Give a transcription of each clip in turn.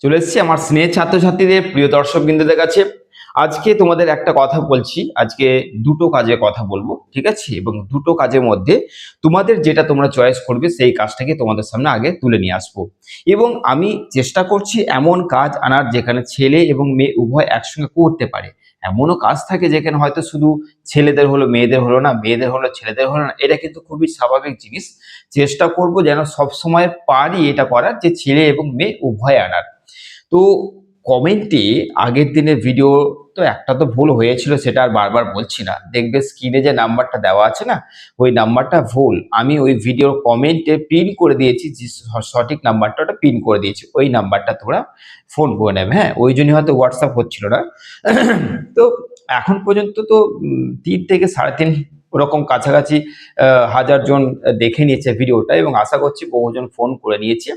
চলে এসেছি আমার স্নেহের ছাত্রছাত্রীদের প্রিয় দর্শকবৃন্দদের কাছে। আজকে তোমাদের একটা কথা বলছি। আজকে দুটো কাজের কথা বলবো, ঠিক আছে? এবং দুটো কাজের মধ্যে তোমাদের যেটা তোমরা চয়েস করবে সেই কাজটাকে তোমাদের সামনে আগে তুলে নিয়ে আসবো। এবং আমি চেষ্টা করছি এমন কাজ আনার যেখানে ছেলে এবং মেয়ে উভয় একসঙ্গে করতে পারে। এমনও কাজ থাকে যেখানে হয়তো শুধু ছেলেদের হলো মেয়েদের হলো না, মেয়েদের হলো ছেলেদের হলো না। এটা কিন্তু খুবই স্বাভাবিক জিনিস। চেষ্টা করব যেন সবসময় পারি এটা করার, যে ছেলে এবং মেয়ে উভয় আনার। তো কমেন্টে আগের দিনের ভিডিও তো একটা তো ভুল হয়েছিল, সেটা আর বারবার বলছি না। দেখবে স্ক্রিনে যে নাম্বারটা দেওয়া আছে না, ওই নাম্বারটা ভুল। আমি ওই ভিডিওর কমেন্টে পিন করে দিয়েছি, যে সঠিক নাম্বারটা ওটা পিন করে দিয়েছি। ওই নাম্বারটা তোমরা ফোন করে নেবে, হ্যাঁ? ওই জন্যই হয়তো হোয়াটসঅ্যাপ হচ্ছিল না। তো এখন পর্যন্ত তো ৩ থেকে ৩.৫ ওরকম কাছাকাছি হাজার জন দেখে নিয়েছে ভিডিওটা, এবং আশা করছি বহুজন ফোন করে নিয়েছে।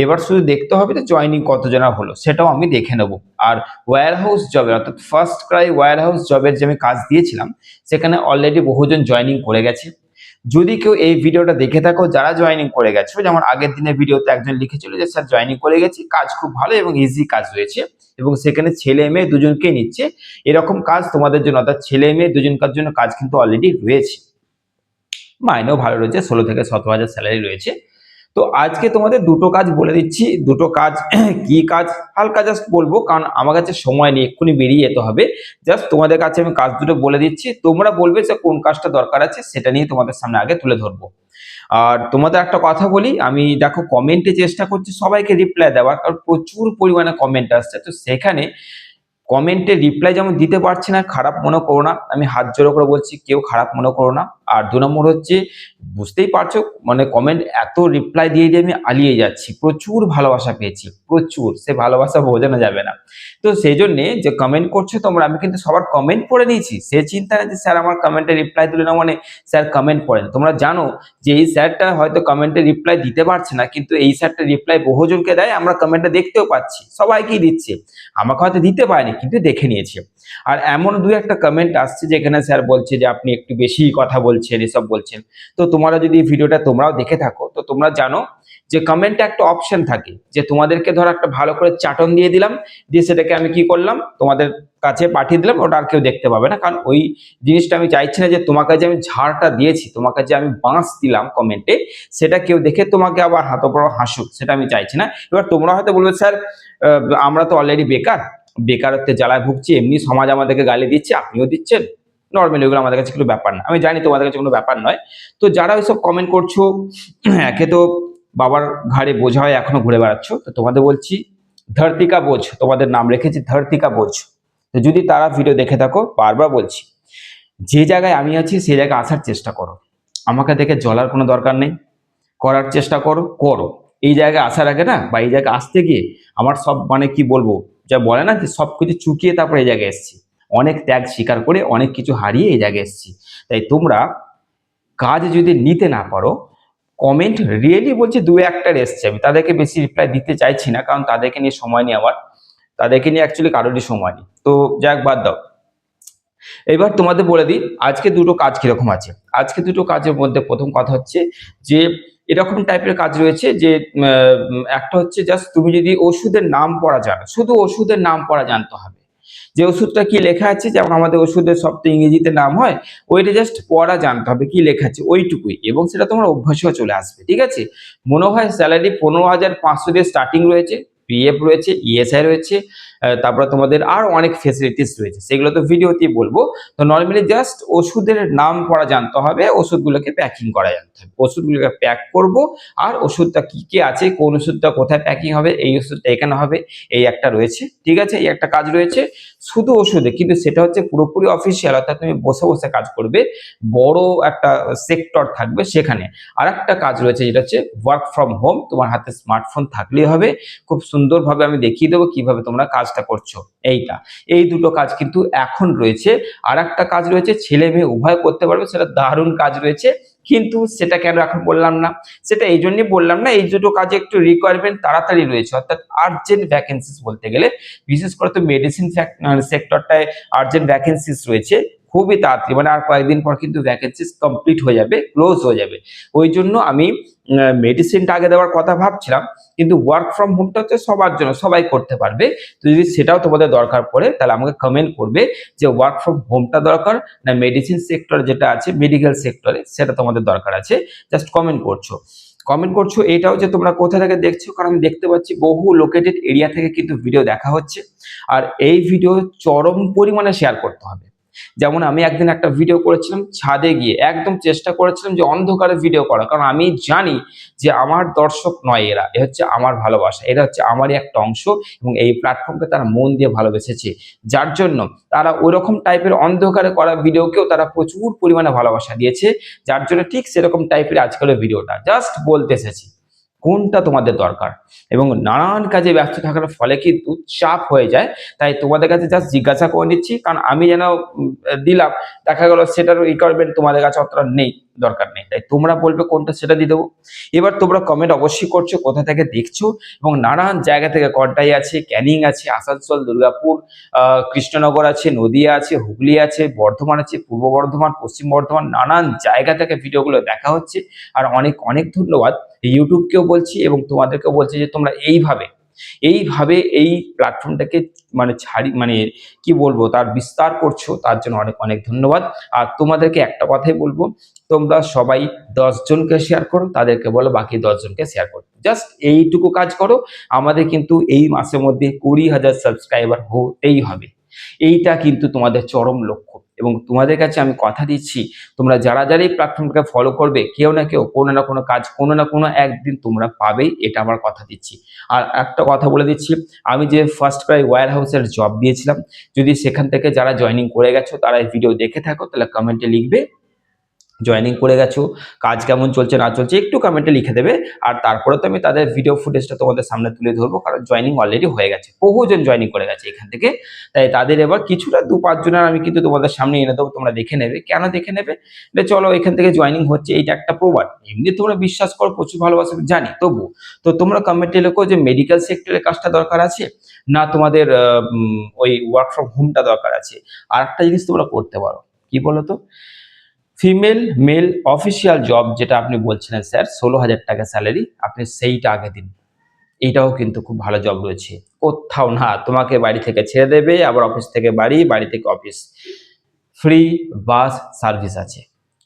এবার শুধু দেখতে হবে যে জয়েনিং কতজনা হলো, সেটাও আমি দেখে নেব। আর ওয়্যার হাউস জবের, অর্থাৎ ফার্স্ট ক্রাই ওয়্যার হাউস জবের যে আমি কাজ দিয়েছিলাম, সেখানে অলরেডি বহুজন জয়েনিং করে গেছে। যদি কেউ এই ভিডিওটা দেখে থাকো যারা জয়েনিং করে গেছো, যেমন আগের দিনের ভিডিওতে একজন লিখেছিল যে স্যার জয়েনিং করে গেছি, কাজ খুব ভালো এবং ইজি কাজ রয়েছে, এবং সেখানে ছেলে মেয়ে দুজনকেই নিচ্ছে। এরকম কাজ তোমাদের জন্য, অর্থাৎ ছেলে মেয়ে দুজনকার জন্য কাজ কিন্তু অলরেডি রয়েছে। মাইনেও ভালো রয়েছে, ১৬ থেকে ১৭,০০০ স্যালারি রয়েছে। তো আজকে তোমাদের দুটো কাজ বলে দিচ্ছি। দুটো কাজ কি কাজ হালকা জাস্ট বলবো, কারণ আমার কাছে সময় নেই, এক্ষুনি বেরিয়ে যেতে হবে। জাস্ট তোমাদের কাছে আমি কাজ দুটো বলে দিচ্ছি, তোমরা বলবে যে কোন কাজটা দরকার আছে, সেটা নিয়ে তোমাদের সামনে আগে তুলে ধরবো। আর তোমাদের একটা কথা বলি, আমি দেখো কমেন্টে চেষ্টা করছি সবাইকে রিপ্লাই দেওয়ার, কারণ প্রচুর পরিমাণে কমেন্ট আসছে। তো সেখানে কমেন্টে রিপ্লাই যেমন দিতে পারছি না, খারাপ মনে করো না, আমি হাত জোড়ো করে বলছি, কেউ খারাপ মনে করো না। আর ২ নম্বর হচ্ছে, বুঝতেই পারছো মানে কমেন্ট এত রিপ্লাই দিয়ে আমি আলিয়ে যাচ্ছি, প্রচুর ভালোবাসা পেয়েছি, প্রচুর, সে ভালোবাসা বোঝানো যাবে না। তো সেই জন্যে যে কমেন্ট করছো তোমরা, আমি কিন্তু সবার কমেন্ট পড়ে নিয়েছি। সে চিন্তা নেই যে স্যার আমার কমেন্টে রিপ্লাই দিল না মানে স্যার কমেন্ট পড়েন। তোমরা জানো যে এই স্যারটা হয়তো কমেন্টে রিপ্লাই দিতে পারছে না, কিন্তু এই স্যারটা রিপ্লাই বহুজনকে দেয়, আমরা কমেন্টে দেখতেও পাচ্ছি, সবাইকেই দিচ্ছে। আমাকে হয়তো দিতে পারেনি, কিন্তু দেখে নিয়েছে। আর এমন ২-১টা কমেন্ট আসছে যেখানে স্যার বলছে যে আপনি একটু বেশিই কথা বলছেন, এসব বলছেন। তো তোমরা যদি এই ভিডিওটা তোমরাও দেখে থাকো, তো তোমরা জানো যে কমেন্টে একটা অপশন থাকে, যে তোমাদেরকে ধরো একটা ভালো করে চাটন দিয়ে দিলাম, দিয়ে সেটাকে আমি কি করলাম, তোমাদের কাছে পাঠিয়ে দিলাম, ওটা আর কেউ দেখতে পাবে না। কারণ ওই জিনিসটা আমি চাইছি না, যে তোমাকে যে আমি ঝাড়টা দিয়েছি, তোমাকে যে আমি বাঁশ দিলাম কমেন্টে, সেটা কেউ দেখে তোমাকে আবার হাতোপড়ো হাসুক, সেটা আমি চাইছি না। এবার তোমরা হয়তো বলবে স্যার আমরা তো অলরেডি বেকার, বেকারত্বের জ্বালায় ভুগছি, এমনি সমাজ আমাদেরকে গালি দিচ্ছে, আপনিও দিচ্ছেন, নর্মালি ওগুলো আমাদের কাছে কোনো ব্যাপার না। আমি জানি তোমাদের কাছে কোনো ব্যাপার নয়। তো যারা ওইসব কমেন্ট করছো, একে তো বাবার ঘাড়ে বোঝা হয়ে এখনো ঘুরে বেড়াচ্ছ, তো তোমাদের বলছি ধরতিকা বোঝ, তোমাদের নাম রেখেছি ধরতিকা বোঝ। তো যদি তারা ভিডিও দেখে থাকো, বারবার বলছি, যে জায়গায় আমি আছি সেই জায়গায় আসার চেষ্টা করো। আমাকে দেখে জ্বলার কোনো দরকার নেই, করার চেষ্টা করো, করো। এই জায়গায় আসার আগে না, বা এই জায়গায় আসতে গিয়ে আমার সব মানে কি বলবো, যা বলে না যে সবকিছু চুকিয়ে তারপরে এই জায়গায় এসেছি, অনেক ত্যাগ স্বীকার করে অনেক কিছু হারিয়ে এই জায়গায় এসেছি। তাই তোমরা কাজ যদি নিতে না পারো, কমেন্ট রিয়েলি বলছি ২-১টার এসছে, আমি তাদেরকে বেশি রিপ্লাই দিতে চাইছি না, কারণ তাদেরকে নিয়ে সময় নেই আমার, তাদেরকে নিয়ে অ্যাকচুয়ালি কারোরই সময় নেই। তো যাক, বাদ দাও। এবার তোমাদের বলে দিই আজকে দুটো কাজ কিরকম আছে। আজকে দুটো কাজের মধ্যে প্রথম কথা হচ্ছে যে এরকম টাইপের কাজ রয়েছে, যে একটা হচ্ছে জাস্ট তুমি যদি ওষুধের নাম পড়া জানো, শুধু ওষুধের নাম পড়া জানতে হবে, যে ওষুধটা কি লেখা আছে, যেমন আমাদের ওষুধের সব তো ইংরেজিতে নাম হয়, ওইটা জাস্ট পড়া জানতে হবে কি লেখা আছে ওইটুকুই, এবং সেটা তোমার অভ্যাসেও চলে আসবে, ঠিক আছে? মনে হয় স্যালারি ১৫,৫০০ দিয়ে স্টার্টিং রয়েছে, পিএফ রয়েছে, ইএসআই রয়েছে, তারপরে তোমাদের আরো অনেক ফেসিলিটিস রয়েছে, সেগুলো তো ভিডিওতেই বলবো। তো নর্মালি জাস্ট ওষুধের নাম পড়া জানতে হবে, ওষুধগুলোকে প্যাকিং করা জানতে হবে, ওষুধগুলোকে প্যাক করব, আর ওষুধটা কি কি আছে, কোন ওষুধটা কোথায় প্যাকিং হবে, এই ওষুধটা এখানে হবে, এই একটা রয়েছে, ঠিক আছে? এই একটা কাজ রয়েছে শুধু ওষুধে, কিন্তু সেটা হচ্ছে পুরোপুরি অফিসিয়াল, অর্থাৎ তুমি বসে বসে কাজ করবে, বড় একটা সেক্টর থাকবে সেখানে। আর একটা কাজ রয়েছে যেটা হচ্ছে ওয়ার্ক ফ্রম হোম, তোমার হাতে স্মার্টফোন থাকলেই হবে, খুব সুন্দরভাবে আমি দেখিয়ে দেবো কিভাবে তোমরা কাজটা করছো। এই দুটো কাজ কিন্তু এখন রয়েছে। আর একটা কাজ রয়েছে ছেলে মেয়ে উভয় করতে পারবে, সেটা দারুণ কাজ রয়েছে, কিন্তু সেটা কেন এখন বললাম না, সেটা এই জন্যই বললাম না, এই দুটো কাজে একটু রিকোয়ারমেন্ট তাড়াতাড়ি রয়েছে, অর্থাৎ আর্জেন্ট ভ্যাকেন্সিস বলতে গেলে, বিশেষ করে তো মেডিসিন সেক্টরটায় আর্জেন্ট ভ্যাকেন্সিস রয়েছে, খুবই তাড়াতাড়ি, মানে আর কয়েকদিন পর কিন্তু ভ্যাকেন্সিস কমপ্লিট হয়ে যাবে, ক্লোজ হয়ে যাবে। ওই জন্য আমি মেডিসিনটা আগে দেওয়ার কথা ভাবছিলাম, কিন্তু ওয়ার্ক ফ্রম হোমটা হচ্ছে সবার জন্য, সবাই করতে পারবে। তো যদি সেটাও তোমাদের দরকার পড়ে তাহলে আমাকে কমেন্ট করবে যে ওয়ার্ক ফ্রম হোমটা দরকার না মেডিসিন সেক্টর যেটা আছে মেডিকেল সেক্টরে সেটা তোমাদের দরকার আছে। জাস্ট কমেন্ট করছো এটাও যে তোমরা কোথা থেকে দেখছো, কারণ আমি দেখতে পাচ্ছি বহু লোকেটেড এরিয়া থেকে কিন্তু ভিডিও দেখা হচ্ছে। আর এই ভিডিও চরম পরিমাণে শেয়ার করতে হবে। যেমন আমি একদিন একটা ভিডিও করেছিলাম ছাদে গিয়ে, একদম চেষ্টা করেছিলাম যে অন্ধকারে ভিডিও করা, কারণ আমি জানি যে আমার দর্শক নয় এরা, এ হচ্ছে আমার ভালোবাসা, এরা হচ্ছে আমারই একটা অংশ এবং এই প্ল্যাটফর্মকে তারা মন দিয়ে ভালোবেসেছে, যার জন্য তারা ওইরকম টাইপের অন্ধকারে করা ভিডিওকেও তারা প্রচুর পরিমাণে ভালোবাসা দিয়েছে, যার জন্য ঠিক সেরকম টাইপের আজকালের ভিডিওটা জাস্ট বলতে এসেছি কোনটা তোমাদের দরকার। এবং নানান কাজে ব্যস্ত থাকার ফলে কিন্তু চাপ হয়ে যায়, তাই তোমাদের কাছে জাস্ট জিজ্ঞাসা করে নিচ্ছি, কারণ আমি যেন দিলাম, দেখা গেল সেটার রিকোয়ারমেন্ট তোমাদের কাছে অতটা নেই, দরকার নেই, তাই তোমরা বলবে কোনটা সেটা দিয়ে দেবো। এবার তোমরা কমেন্ট অবশ্যই করছো কোথা থেকে দেখছো, এবং নানান জায়গা থেকে কন্টাই আছে, ক্যানিং আছে, আসানসোল, দুর্গাপুর, কৃষ্ণনগর আছে, নদিয়া আছে, হুগলি আছে, বর্ধমান আছে, পূর্ব বর্ধমান, পশ্চিম বর্ধমান, নানান জায়গা থেকে ভিডিওগুলো দেখা হচ্ছে। আর অনেক অনেক ধন্যবাদ ইউটিউবকেও বলছি এবং তোমাদেরকেও বলছি যে তোমরা এইভাবে এই প্ল্যাটফর্মটাকে মানে কি বলবো তার বিস্তার করছো, তার জন্য অনেক অনেক ধন্যবাদ। আর তোমাদেরকে একটা কথাই বলবো, তোমরা সবাই 10 জনকে শেয়ার করো, তাদেরকে বলো বাকি 10 জনকে শেয়ার করো, জাস্ট এইটুকু কাজ করো। আমাদের কিন্তু এই মাসের মধ্যে 20,000 সাবস্ক্রাইবার হতেই হবে, এইটা কিন্তু তোমাদের চরম লক্ষ্য। এবং তোমাদের কাছে আমি কথা দিচ্ছি, তোমরা যারা যারা এই প্ল্যাটফর্মটাকে ফলো করবে, কেউ না কেউ কোনো না কোনো কাজ কোনো না কোনো একদিন তোমরা পাবেই, এটা আমার কথা দিচ্ছি। আর একটা কথা বলে দিচ্ছি, আমি যে ফার্স্ট ক্রাই ওয়্যার হাউসের জব দিয়েছিলাম, যদি সেখান থেকে যারা জয়েনিং করে গেছো তারা এই ভিডিও দেখে থাকো, তাহলে কমেন্টে লিখবে জয়েনিং করে গেছো, কাজ কেমন চলছে না চলছে একটু কমেন্টে লিখে দেবে। আর তারপরে তো আমি তাদের ভিডিও ফুটেজটা তোমাদের সামনে তুলে ধরবো, কারণ জয়েনিং অলরেডি হয়ে গেছে, বহুজন জয়েনিং করে গেছে এখান থেকে। তাই তাদের এবার কিছুটা 2-5 জনের আমি কিন্তু তোমাদের সামনে এনে দেবো, তোমরা দেখে নেবে। কেন দেখে নেবে? চলো এখান থেকে জয়েনিং হচ্ছে, এইটা একটা প্রবাদ, এমনি তোমরা বিশ্বাস করো প্রচুর ভালোবাসা জানি, তবু তো তোমরা কমেন্টে লেখো যে মেডিকেল সেক্টরের কাজটা দরকার আছে না তোমাদের ওই ওয়ার্ক ফ্রম হোমটা দরকার আছে। আর একটা জিনিস তোমরা করতে পারো, কি বলো তো, ফিমেল মেল অফিসিয়াল জব যেটা আপনি বলছিলেন স্যার 16,000 টাকা স্যালারি, আপনি সেইটা আগে দিন। এইটাও কিন্তু খুব ভালো জব রয়েছে, কোথাও না তোমাকে বাড়ি থেকে ছেড়ে দেবে, আবার অফিস থেকে বাড়ি, বাড়ি থেকে অফিস, ফ্রি বাস সার্ভিস আছে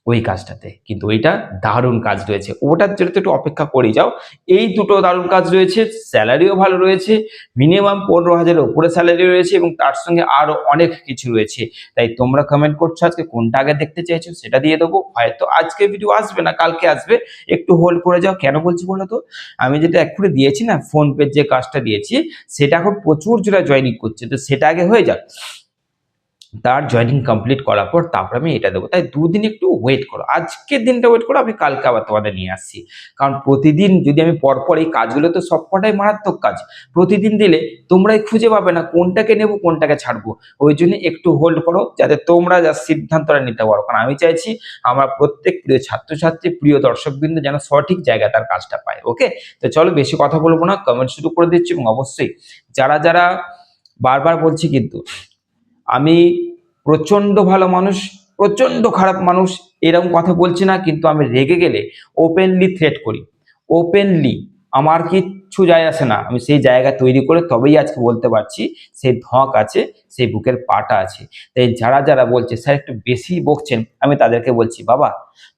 ওই কাজটাতে, কিন্তু ওইটা দারুণ কাজ রয়েছে, ওটার জন্য তো একটু অপেক্ষা করে যাও। এই দুটো দারুণ কাজ রয়েছে, স্যালারিও ভালো রয়েছে, মিনিমাম 15,000-এর উপরে স্যালারি রয়েছে এবং তার সঙ্গে আরো অনেক কিছু রয়েছে। তাই তোমরা কমেন্ট করছো আজকে কোনটা আগে দেখতে চাইছো সেটা দিয়ে দেবো, হয়তো আজকে ভিডিও আসবে না, কালকে আসবে, একটু হোল্ড করে যাও। কেন বলছি বলো তো, আমি যেটা এক্ষুনি দিয়েছি না ফোন পের যে কাজটা দিয়েছি, সেটা এখন প্রচুর জোড়া জয়েনিং করছে, তো সেটা আগে হয়ে যাক, তার জয়েনিং কমপ্লিট করার পর তারপর আমি এটা দেবো। তাই দুদিন একটু ওয়েট করো, আজকের দিনটা ওয়েট করো, আমি কালকে আবার তোমাদের নিয়ে আসছি। কারণ প্রতিদিন যদি আমি পরপর এই কাজগুলো, তো সবকটাই মারাত্মক কাজ, প্রতিদিন দিলে তোমরাই খুঁজে পাবে না কোনটাকে নেবো কোনটাকে ছাড়বো। ওই জন্য একটু হোল্ড করো, যাতে তোমরা যা সিদ্ধান্তটা নিতে পারো, কারণ আমি চাইছি আমার প্রত্যেক প্রিয় ছাত্রছাত্রী, প্রিয় দর্শকবৃন্দ যেন সঠিক জায়গায় তার কাজটা পায়। ওকে, তো চলো বেশি কথা বলবো না, কমেন্ট শুরু করে দিচ্ছি। এবং অবশ্যই যারা যারা, বারবার বলছি কিন্তু আমি প্রচন্ড ভালো মানুষ, প্রচন্ড খারাপ মানুষ এরকম কথা বলছি না, কিন্তু আমি রেগে গেলে ওপেনলি থ্রেট করি, ওপেনলি, আমার কিচ্ছু যায় আসে না, আমি সেই জায়গা তৈরি করে তবেই আজকে বলতে পারছি, সেই ধক আছে, সেই বুকের পাটা আছে। তাই যারা যারা বলছে স্যার একটু বেশি বকছেন, আমি তাদেরকে বলছি বাবা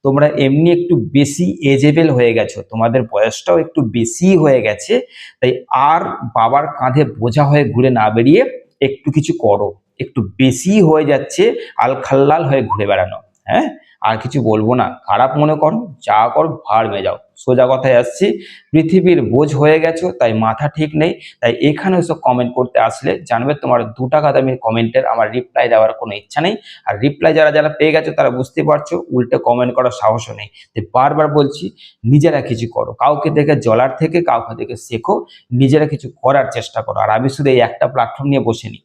তোমরা এমনি একটু বেশি এজেবেল হয়ে গেছো, তোমাদের বয়সটাও একটু বেশি হয়ে গেছে, তাই আর বাবার কাঁধে বোঝা হয়ে ঘুরে না বেরিয়ে একটু কিছু করো, একটু বেশি হয়ে যাচ্ছে আলখাল্লাল হয়ে ঘুরে বেড়ানো। হ্যাঁ, আর কিছু বলবো না, খারাপ মনে করো যা করো ভাড় মেয়ে যাও, সোজা কথায় আসছি, পৃথিবীর বোঝ হয়ে গেছো, তাই মাথা ঠিক নেই। তাই এখানে ওসব কমেন্ট করতে আসলে জানবে তোমার 2 টাকা দামের কমেন্টের আমার রিপ্লাই দেওয়ার কোনো ইচ্ছা নেই। আর রিপ্লাই যারা যারা পেয়ে গেছো তারা বুঝতে পারছো, উল্টে কমেন্ট করার সাহসও নেই। তাই বারবার বলছি নিজেরা কিছু করো, কাউকে দেখে জ্বলার থেকে কাউকে দেখে শেখো, নিজেরা কিছু করার চেষ্টা করো। আর আমি শুধু এই একটা প্ল্যাটফর্ম নিয়ে বসে নি,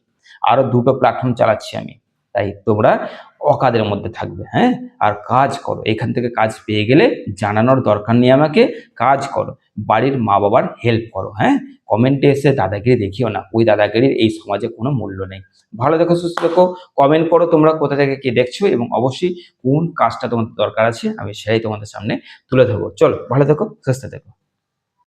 আরো 2টো প্ল্যাটফর্ম চালাচ্ছি আমি। তাই তোমরা অকাজের মধ্যে থাকবে, হ্যাঁ? আর কাজ করো, এখান থেকে কাজ পেয়ে গেলে জানানোর দরকার নেই আমাকে, কাজ করো, বাড়ির মা বাবার হেল্প করো, হ্যাঁ? কমেন্টে এসে দাদাগিরি দেখিও না, ওই দাদাগিরির এই সমাজে কোনো মূল্য নেই। ভালো দেখো, সুস্থ দেখো, কমেন্ট করো তোমরা কোথা থেকে কি দেখছো, এবং অবশ্যই কোন কাজটা তোমাদের দরকার আছে আমি সেটাই তোমাদের সামনে তুলে ধরবো। চলো, ভালো দেখো, সুস্থ দেখো।